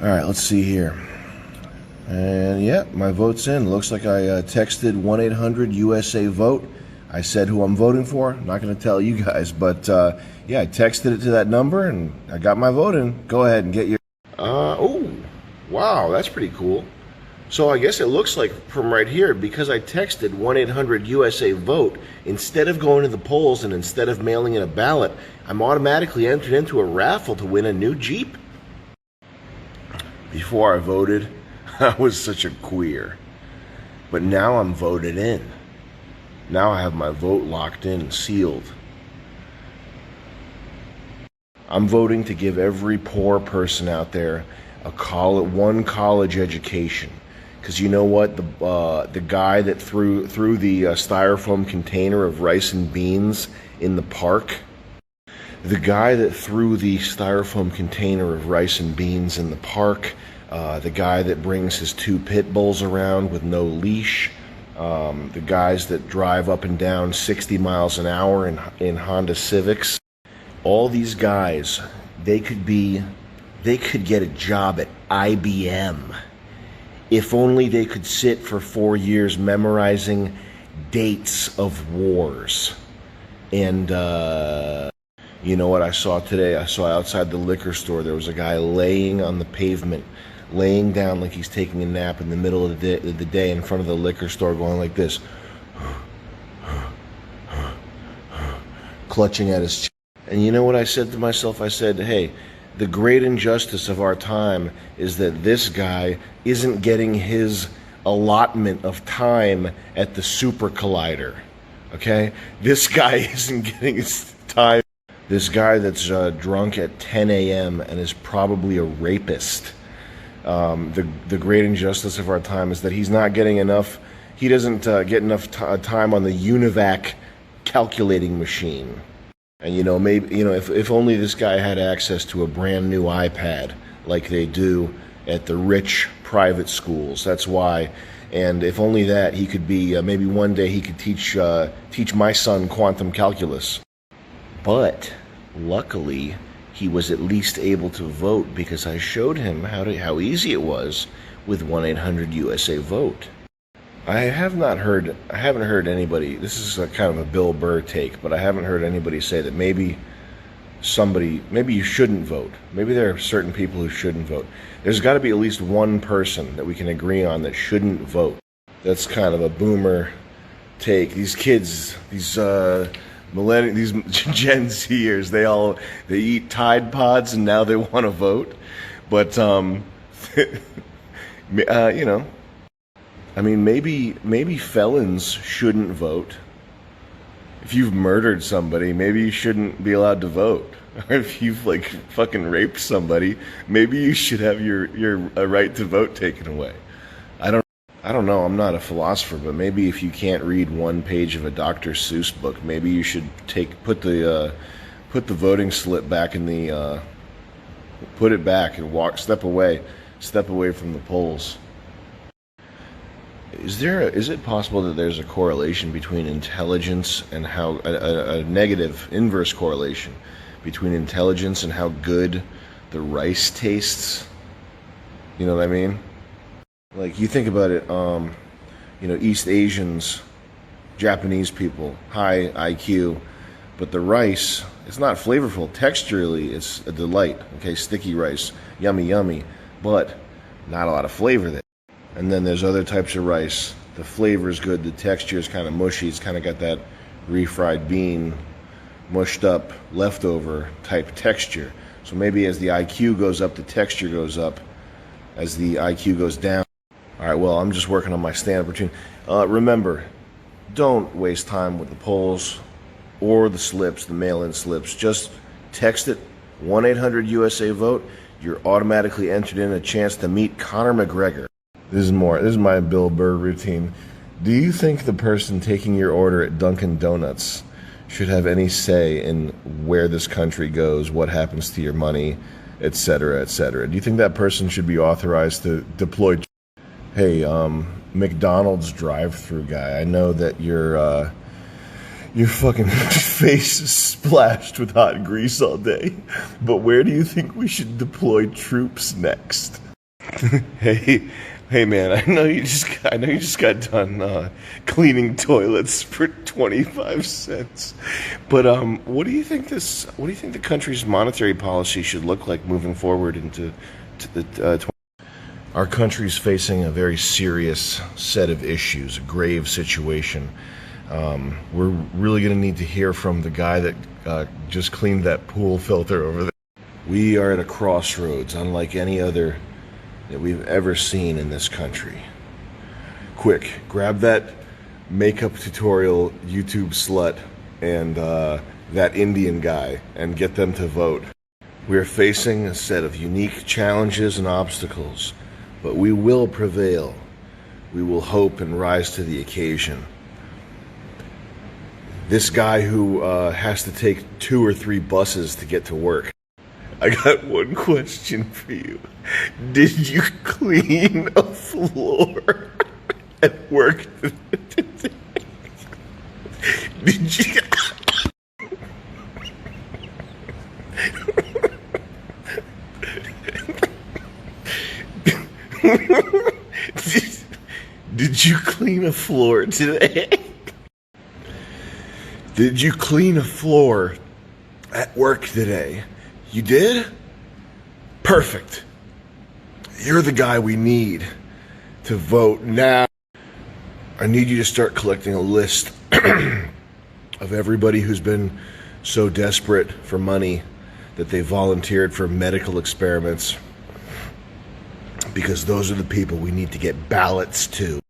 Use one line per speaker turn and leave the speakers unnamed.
All right, let's see here. And yeah, my vote's in. Looks like I texted 1-800-USA-VOTE. I said who I'm voting for. I'm not going to tell you guys, but yeah, I texted it to that number and I got my vote in. Go ahead and get your. Oh, wow, that's pretty cool. So I guess it looks like from right here, because I texted 1-800-USA-VOTE, instead of going to the polls and instead of mailing in a ballot, I'm automatically entered into a raffle to win a new Jeep. Before I voted, I was such a queer. But now I'm voted in. Now I have my vote locked in, sealed. I'm voting to give every poor person out there one college education. Because you know what? The guy that threw the styrofoam container of rice and beans in the park, the guy that threw the styrofoam container of rice and beans in the park, the guy that brings his 2 pit bulls around with no leash, the guys that drive up and down 60 miles an hour in Honda Civics, all these guys, they could get a job at IBM. If only they could sit for 4 years memorizing dates of wars. And you know what I saw today? I saw outside the liquor store, there was a guy laying on the pavement, laying down like he's taking a nap in the middle of the day in front of the liquor store, going like this, clutching at his chest. And you know what I said to myself? I said, hey, the great injustice of our time is that this guy isn't getting his allotment of time at the super collider. Okay? This guy isn't getting his time. This guy that's drunk at 10 a.m. and is probably a rapist. The great injustice of our time is that he's not getting enough. He doesn't get enough time on the UNIVAC calculating machine. And maybe if only this guy had access to a brand new iPad like they do at the rich private schools. That's why. And if only that, he could be maybe one day he could teach my son quantum calculus. But luckily, he was at least able to vote because I showed him how easy it was with 1-800-USA-VOTE. I haven't heard anybody, this is a kind of a Bill Burr take, but I haven't heard anybody say that maybe you shouldn't vote. Maybe there are certain people who shouldn't vote. There's got to be at least one person that we can agree on that shouldn't vote. That's kind of a boomer take. These kids, these these Gen Zers, they eat Tide Pods and now they want to vote. But I mean, maybe felons shouldn't vote. If you've murdered somebody, maybe you shouldn't be allowed to vote. Or if you've fucking raped somebody, maybe you should have your right to vote taken away. I don't know. I'm not a philosopher, but maybe if you can't read one page of a Dr. Seuss book, maybe you should put the voting slip back in the put it back and step away from the polls. Is it possible that there's a correlation between intelligence and how a negative inverse correlation between intelligence and how good the rice tastes? You know what I mean? Like, you think about it, East Asians, Japanese people, high IQ, but the rice, it's not flavorful. Texturally, it's a delight. Okay, sticky rice, yummy, yummy, but not a lot of flavor there. And then there's other types of rice. The flavor is good. The texture is kind of mushy. It's kind of got that refried bean, mushed up, leftover type texture. So maybe as the IQ goes up, the texture goes up. As the IQ goes down. All right, well, I'm just working on my stand-up routine. Remember, don't waste time with the polls or the slips, the mail-in slips. Just text it, 1-800-USA-VOTE. You're automatically entered in a chance to meet Conor McGregor. This is my Bill Burr routine. Do you think the person taking your order at Dunkin' Donuts should have any say in where this country goes, what happens to your money, etc., etc.? Do you think that person should be authorized to deploy? Hey, McDonald's drive-through guy, I know that Your fucking face is splashed with hot grease all day. But where do you think we should deploy troops next? Hey man, I know you just got done cleaning toilets for 25 cents. But what do you think the country's monetary policy should look like moving forward into the Our country's facing a very serious set of issues, a grave situation. We're really going to need to hear from the guy that just cleaned that pool filter over there. We are at a crossroads unlike any other that we've ever seen in this country. Quick, grab that makeup tutorial YouTube slut and that Indian guy and get them to vote. We are facing a set of unique challenges and obstacles, but we will prevail. We will hope and rise to the occasion. This guy who has to take 2 or 3 buses to get to work. I got one question for you. Did you clean a floor at work today? Did you? Did you clean a floor today? Did you clean a floor at work today? You did? Perfect. You're the guy we need to vote now. I need you to start collecting a list of everybody who's been so desperate for money that they volunteered for medical experiments, because those are the people we need to get ballots to.